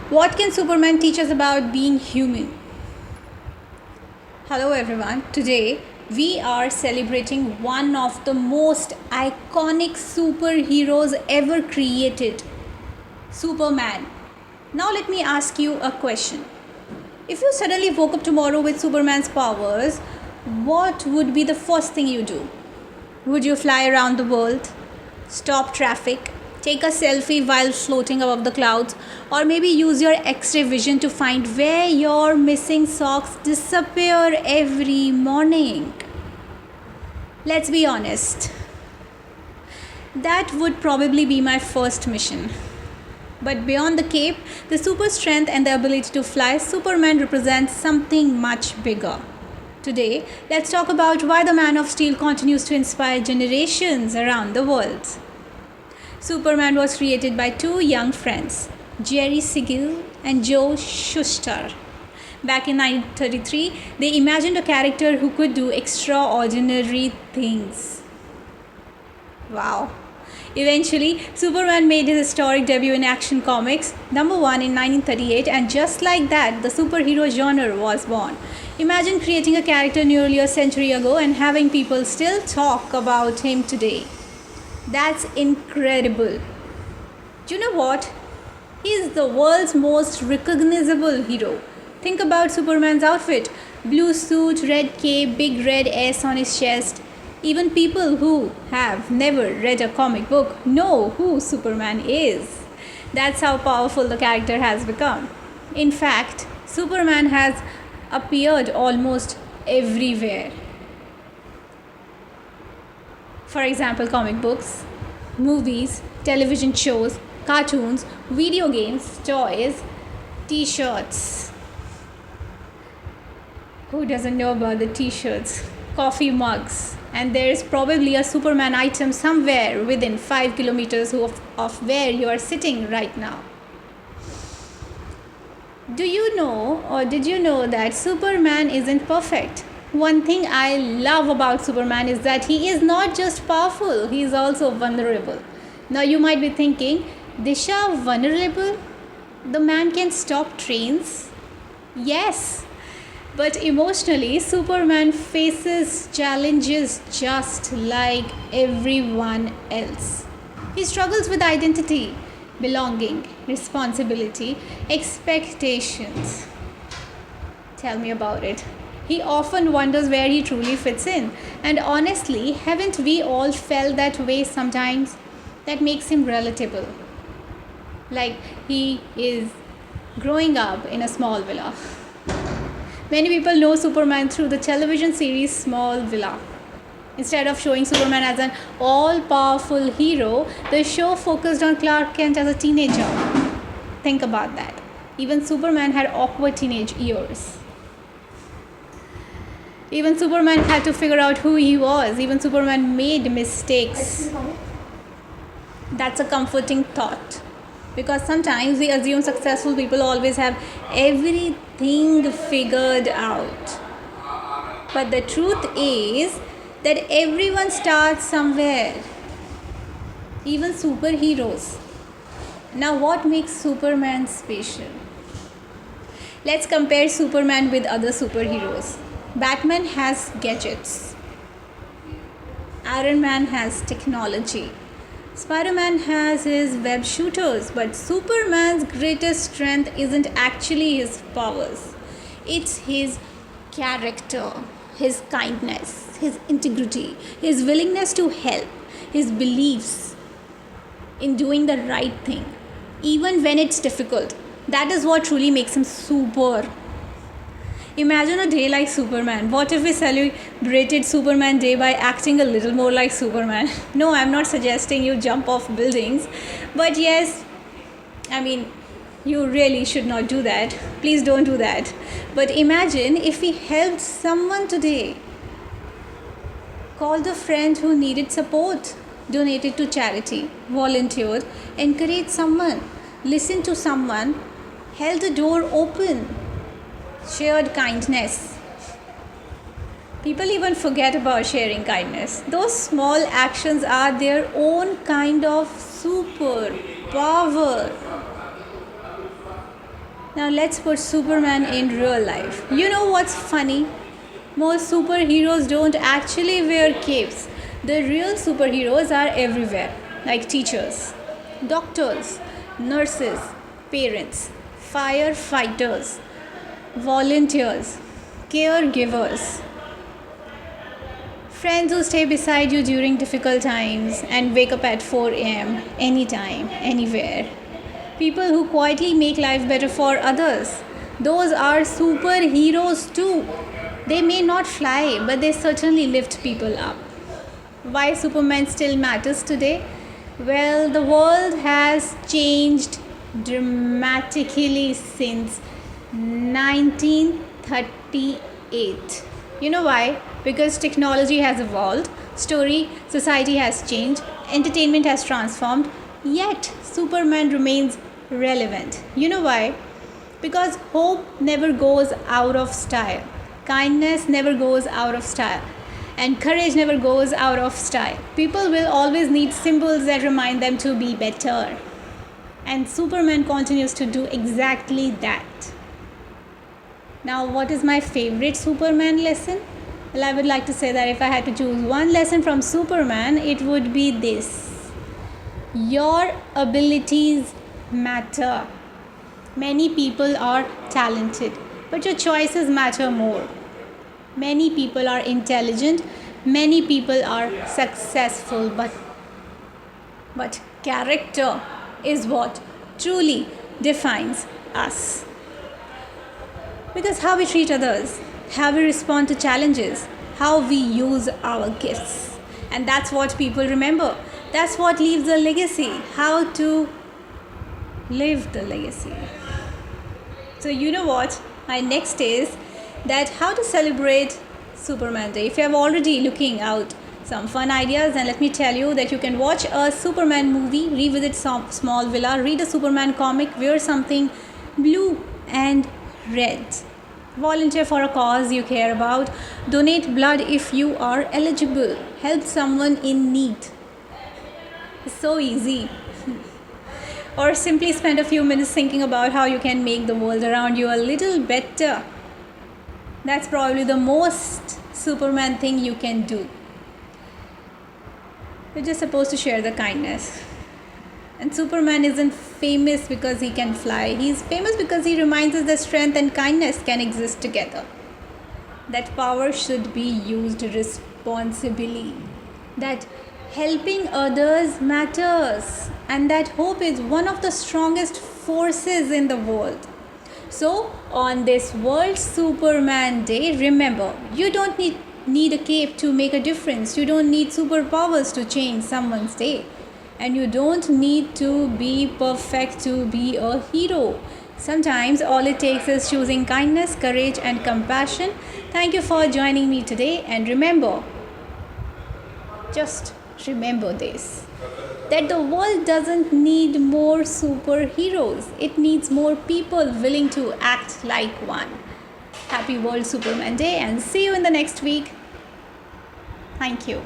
What can Superman teach us about being human? Hello everyone. Today we are celebrating one of the most iconic superheroes ever created, Superman. Now let me ask you a question. If you suddenly woke up tomorrow with Superman's powers, what would be the first thing you do? Would you fly around the world, stop traffic, take a selfie while floating above the clouds, or maybe use your X-ray vision to find where your missing socks disappear every morning? Let's be honest. That would probably be my first mission. But beyond the cape, the super strength and the ability to fly, Superman represents something much bigger. Today, let's talk about why the Man of Steel continues to inspire generations around the world. Superman was created by two young friends, Jerry Siegel and Joe Shuster. Back in 1933, they imagined a character who could do extraordinary things. Wow. Eventually, Superman made his historic debut in Action Comics, #1 in 1938, and just like that, the superhero genre was born. Imagine creating a character nearly a century ago and having people still talk about him today. That's incredible. Do you know what? He is the world's most recognizable hero. Think about Superman's outfit. Blue suit, red cape, big red S on his chest. Even people who have never read a comic book know who Superman is. That's how powerful the character has become. In fact, Superman has appeared almost everywhere. For example, comic books, movies, television shows, cartoons, video games, toys, t-shirts. Who doesn't know about the t-shirts? Coffee mugs. And there is probably a Superman item somewhere within 5 kilometers of where you are sitting right now. Do you know or did you know that Superman isn't perfect? One thing I love about Superman is that he is not just powerful, he is also vulnerable. Now you might be thinking, Disha, vulnerable? The man can stop trains? Yes. But emotionally, Superman faces challenges just like everyone else. He struggles with identity, belonging, responsibility, expectations. Tell me about it. He often wonders where he truly fits in. And honestly, haven't we all felt that way sometimes? That makes him relatable. Like he is growing up in a small villa. Many people know Superman through the television series Small Villa. Instead of showing Superman as an all-powerful hero, the show focused on Clark Kent as a teenager. Think about that. Even Superman had awkward teenage years. Even Superman had to figure out who he was. Even Superman made mistakes. That's a comforting thought. Because sometimes we assume successful people always have everything figured out. But the truth is that everyone starts somewhere. Even superheroes. Now what makes Superman special? Let's compare Superman with other superheroes. Batman has gadgets. Iron Man has technology. Spider-Man has his web shooters, but Superman's greatest strength isn't actually his powers. It's his character, his kindness, his integrity, his willingness to help, his beliefs in doing the right thing, even when it's difficult. That is what truly makes him super. Imagine a day like Superman. What if we celebrated Superman Day by acting a little more like Superman? No, I'm not suggesting you jump off buildings. But yes, you really should not do that. Please don't do that. But imagine if we helped someone today. Called a friend who needed support. Donated to charity. Volunteered. Encouraged someone. Listened to someone. Held the door open. Shared kindness. People even forget about sharing kindness. Those small actions are their own kind of superpower. Now let's put Superman in real life. You know what's funny? Most superheroes don't actually wear capes. The real superheroes are everywhere, like teachers, doctors, nurses, parents, firefighters, volunteers, caregivers, friends who stay beside you during difficult times and wake up at 4 am, anytime, anywhere. People who quietly make life better for others. Those are superheroes too. They may not fly, but they certainly lift people up. Why Superman still matters today? Well, the world has changed dramatically since 1938. You know why? Because technology has evolved, society has changed, entertainment has transformed, yet Superman remains relevant. You know why? Because hope never goes out of style, kindness never goes out of style, and courage never goes out of style. People will always need symbols that remind them to be better. And Superman continues to do exactly that. Now, what is my favorite Superman lesson? Well, I would like to say that if I had to choose one lesson from Superman, it would be this: your abilities matter. Many people are talented, but your choices matter more. Many people are intelligent, many people are successful, but character is what truly defines us. Because how we treat others, how we respond to challenges, how we use our gifts. And that's what people remember. That's what leaves a legacy. How to live the legacy. So you know what? My next is that how to celebrate Superman Day. If you have already looking out some fun ideas, then let me tell you that you can watch a Superman movie, revisit some small villa, read a Superman comic, wear something blue and red, volunteer for a cause you care about, donate blood if you are eligible, help someone in need. It's so easy. Or simply spend a few minutes thinking about how you can make the world around you a little better. That's probably the most Superman thing you can do. You're just supposed to share the kindness. And Superman isn't famous because he can fly. He's famous because he reminds us that strength and kindness can exist together. That power should be used responsibly. That helping others matters. And that hope is one of the strongest forces in the world. So, on this World Superman Day, remember, you don't need a cape to make a difference. You don't need superpowers to change someone's day. And you don't need to be perfect to be a hero. Sometimes all it takes is choosing kindness, courage, and compassion. Thank you for joining me today. And remember, just remember this, that the world doesn't need more superheroes. It needs more people willing to act like one. Happy World Superman Day and see you in the next week. Thank you.